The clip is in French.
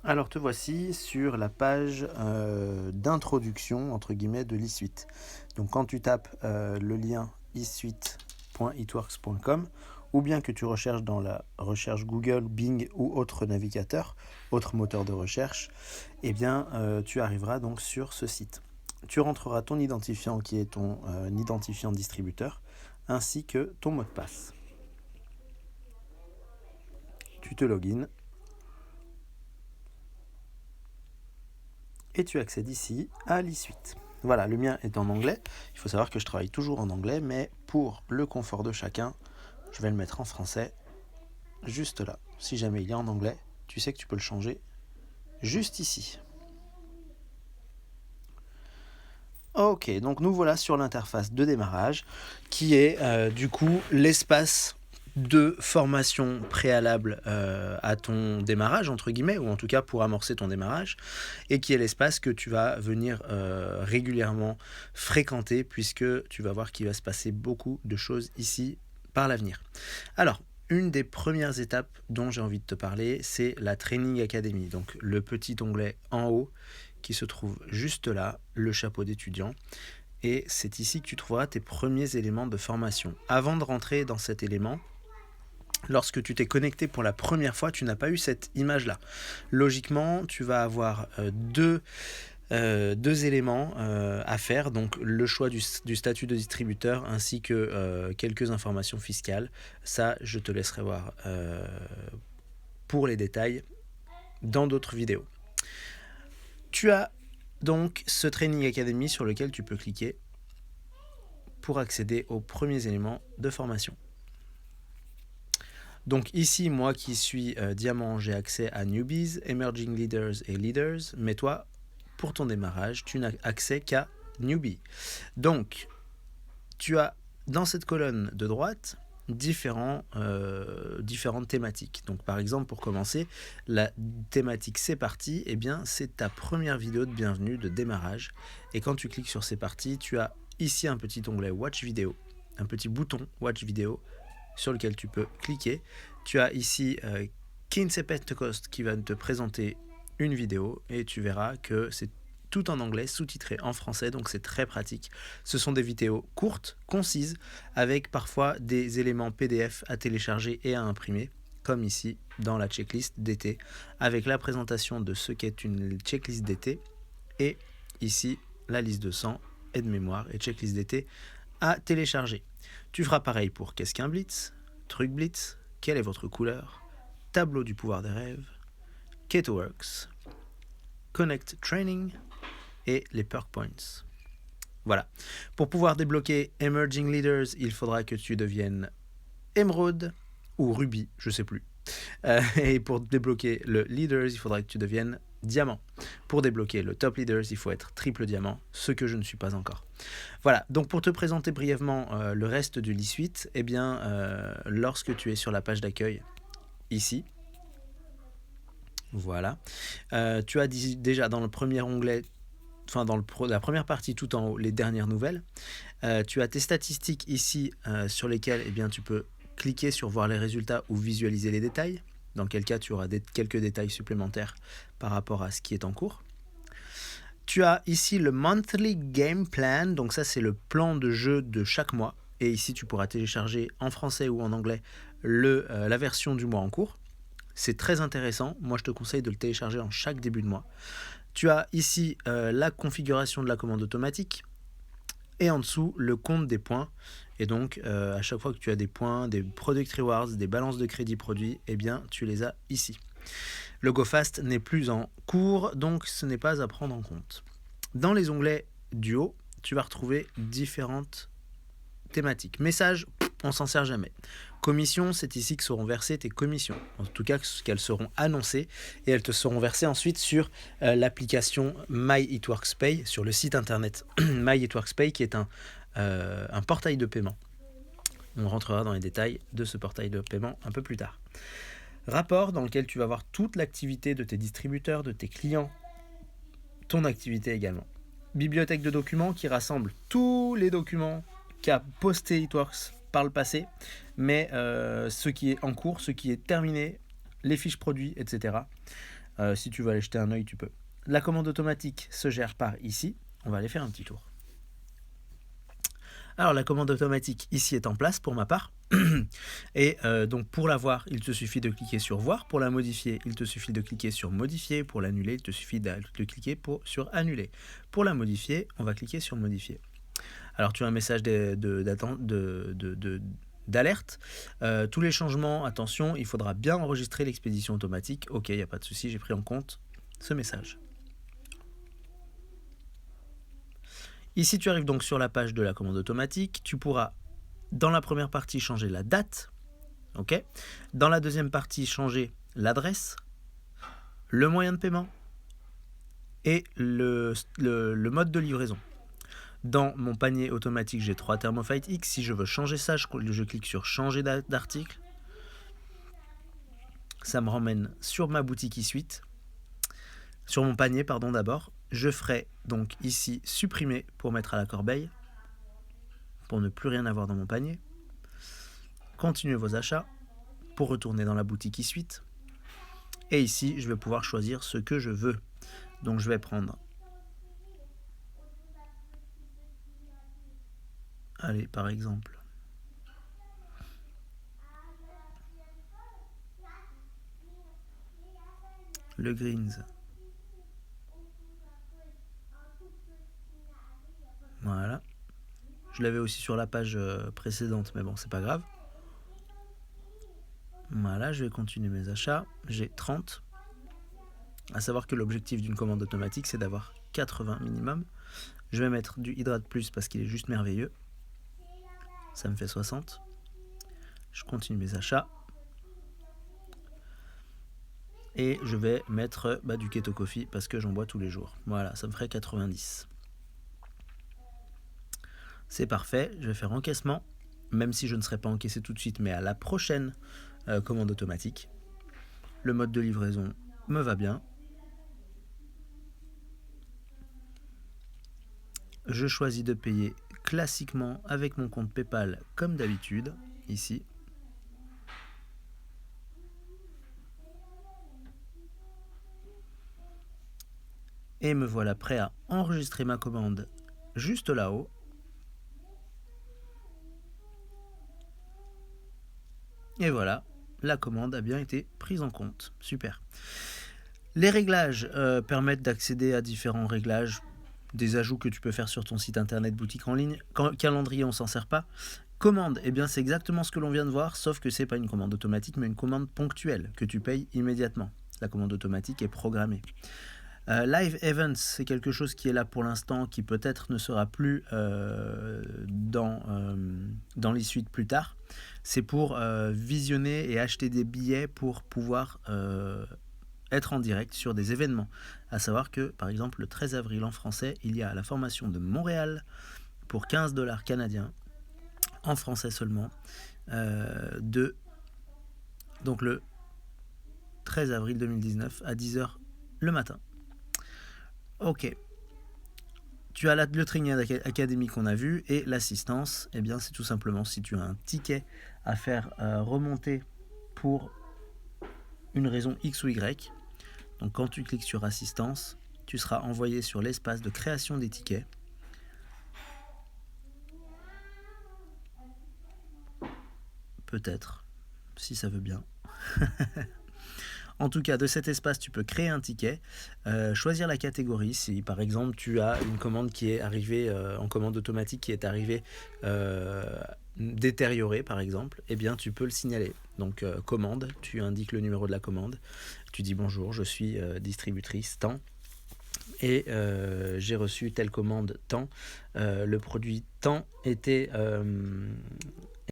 Alors te voici sur la page d'introduction entre guillemets de l'eSuite. Donc quand tu tapes le lien eSuite.itworks.com ou bien que tu recherches dans la recherche Google, Bing ou autre navigateur, autre moteur de recherche, eh bien tu arriveras donc sur ce site. Tu rentreras ton identifiant qui est ton identifiant distributeur ainsi que ton mot de passe. Tu te login et tu accèdes ici à l'eSuite. Voilà, le mien est en anglais. Il faut savoir que je travaille toujours en anglais, mais pour le confort de chacun, je vais le mettre en français, juste là. Si jamais il est en anglais, tu sais que tu peux le changer juste ici. Ok, donc nous voilà sur l'interface de démarrage, qui est du coup l'espace de formation préalable à ton démarrage, entre guillemets, ou en tout cas pour amorcer ton démarrage, et qui est l'espace que tu vas venir régulièrement fréquenter, puisque tu vas voir qu'il va se passer beaucoup de choses ici par l'avenir. Alors, une des premières étapes dont j'ai envie de te parler, c'est la Training Academy, donc le petit onglet en haut qui se trouve juste là, le chapeau d'étudiant. Et c'est ici que tu trouveras tes premiers éléments de formation. Avant de rentrer dans cet élément, lorsque tu t'es connecté pour la première fois, tu n'as pas eu cette image-là. Logiquement, tu vas avoir deux éléments à faire, donc le choix du statut de distributeur ainsi que quelques informations fiscales. Ça, je te laisserai voir pour les détails dans d'autres vidéos. Tu as donc ce Training Academy sur lequel tu peux cliquer pour accéder aux premiers éléments de formation. Donc ici, moi qui suis diamant, j'ai accès à Newbies, Emerging Leaders et Leaders, mais toi, pour ton démarrage, tu n'as accès qu'à Newbie. Donc, tu as dans cette colonne de droite différentes thématiques. Donc par exemple, pour commencer, la thématique c'est parti, eh bien c'est ta première vidéo de bienvenue, de démarrage. Et quand tu cliques sur c'est parti, tu as ici un petit onglet Watch Vidéo, un petit bouton Watch Vidéo sur lequel tu peux cliquer. Tu as ici Kinsey Pentecost qui va te présenter une vidéo et tu verras que c'est tout en anglais, sous-titré en français, donc c'est très pratique. Ce sont des vidéos courtes, concises, avec parfois des éléments PDF à télécharger et à imprimer, comme ici dans la checklist d'été, avec la présentation de ce qu'est une checklist d'été, et ici la liste de sang et de mémoire et checklist d'été à télécharger. Tu feras pareil pour qu'est-ce qu'un blitz, truc blitz, quelle est votre couleur, tableau du pouvoir des rêves, KetoWorks, Connect Training, et les perk points. Voilà. Pour pouvoir débloquer Emerging Leaders, il faudra que tu deviennes émeraude ou rubis, je sais plus. Et pour débloquer le Leaders, il faudra que tu deviennes diamant. Pour débloquer le Top Leaders, il faut être triple diamant, ce que je ne suis pas encore. Voilà, donc pour te présenter brièvement le reste de l'eSuite, eh bien, lorsque tu es sur la page d'accueil, ici, voilà, tu as déjà dans le premier onglet, enfin dans la première partie tout en haut, les dernières nouvelles. Tu as tes statistiques ici sur lesquelles eh bien, tu peux cliquer sur voir les résultats ou visualiser les détails, dans quel cas tu auras quelques détails supplémentaires par rapport à ce qui est en cours. Tu as ici le Monthly Game Plan, donc ça c'est le plan de jeu de chaque mois, et ici tu pourras télécharger en français ou en anglais la version du mois en cours. C'est très intéressant, moi je te conseille de le télécharger en chaque début de mois. Tu as ici la configuration de la commande automatique et en dessous le compte des points. Et donc à chaque fois que tu as des points, des product rewards, des balances de crédit produits, eh bien tu les as ici. Le GoFast n'est plus en cours, donc ce n'est pas à prendre en compte. Dans les onglets du haut, tu vas retrouver différentes thématiques. Messages, on s'en sert jamais. Commissions, c'est ici que seront versées tes commissions. En tout cas, qu'elles seront annoncées et elles te seront versées ensuite sur l'application MyItWorksPay, sur le site internet MyItWorksPay, qui est un portail de paiement. On rentrera dans les détails de ce portail de paiement un peu plus tard. Rapport dans lequel tu vas voir toute l'activité de tes distributeurs, de tes clients, ton activité également. Bibliothèque de documents qui rassemble tous les documents qu'a posté Itworks par le passé, mais ce qui est en cours, ce qui est terminé, les fiches produits, etc. Si tu veux aller jeter un œil, tu peux. La commande automatique se gère par ici. On va aller faire un petit tour. Alors la commande automatique ici est en place pour ma part. Et donc pour la voir, il te suffit de cliquer sur voir. Pour la modifier, il te suffit de cliquer sur modifier. Pour l'annuler, il te suffit de cliquer sur annuler. Pour la modifier, on va cliquer sur modifier. Alors tu as un message d'alerte. Tous les changements, attention, il faudra bien enregistrer l'expédition automatique. Ok, il n'y a pas de souci, j'ai pris en compte ce message. Ici, tu arrives donc sur la page de la commande automatique. Tu pourras, dans la première partie, changer la date. Okay. Dans la deuxième partie, changer l'adresse, le moyen de paiement et le mode de livraison. Dans mon panier automatique, j'ai 3 Thermofite X. Si je veux changer ça, je clique sur changer d'article. Ça me ramène sur ma boutique e-suite. Sur mon panier, pardon, d'abord. Je ferai donc ici supprimer pour mettre à la corbeille, pour ne plus rien avoir dans mon panier. Continuez vos achats pour retourner dans la boutique e-suite. Et ici, je vais pouvoir choisir ce que je veux. Donc je vais prendre, allez, par exemple, le Greens. Voilà. Je l'avais aussi sur la page précédente, mais bon, c'est pas grave. Voilà, je vais continuer mes achats. J'ai 30. À savoir que l'objectif d'une commande automatique, c'est d'avoir 80 minimum. Je vais mettre du Hydrate Plus parce qu'il est juste merveilleux. Ça me fait 60. Je continue mes achats. Et je vais mettre du Keto Coffee parce que j'en bois tous les jours. Voilà, ça me ferait 90. C'est parfait, je vais faire encaissement, même si je ne serai pas encaissé tout de suite, mais à la prochaine commande automatique. Le mode de livraison me va bien. Je choisis de payer classiquement avec mon compte PayPal comme d'habitude, ici. Et me voilà prêt à enregistrer ma commande juste là-haut. Et voilà, la commande a bien été prise en compte. Super. Les réglages permettent d'accéder à différents réglages, des ajouts que tu peux faire sur ton site internet, boutique en ligne. Calendrier, on ne s'en sert pas. Commande, eh bien c'est exactement ce que l'on vient de voir, sauf que ce n'est pas une commande automatique, mais une commande ponctuelle que tu payes immédiatement. La commande automatique est programmée. Live Events, c'est quelque chose qui est là pour l'instant, qui peut-être ne sera plus dans l'e-suite plus tard. C'est pour visionner et acheter des billets pour pouvoir être en direct sur des événements. À savoir que, par exemple, le 13 avril en français, il y a la formation de Montréal pour 15 $ canadiens, en français seulement, donc le 13 avril 2019 à 10h le matin. Ok. Tu as le Training Academy qu'on a vu et l'assistance, eh bien c'est tout simplement si tu as un ticket à faire remonter pour une raison X ou Y. Donc quand tu cliques sur assistance, tu seras envoyé sur l'espace de création des tickets. Peut-être, si ça veut bien. En tout cas, de cet espace, tu peux créer un ticket, choisir la catégorie. Si par exemple tu as une commande qui est arrivée en commande automatique qui est arrivée détériorée par exemple, eh bien tu peux le signaler. Donc commande, tu indiques le numéro de la commande, tu dis bonjour, je suis distributrice tant et j'ai reçu telle commande tant, le produit tant était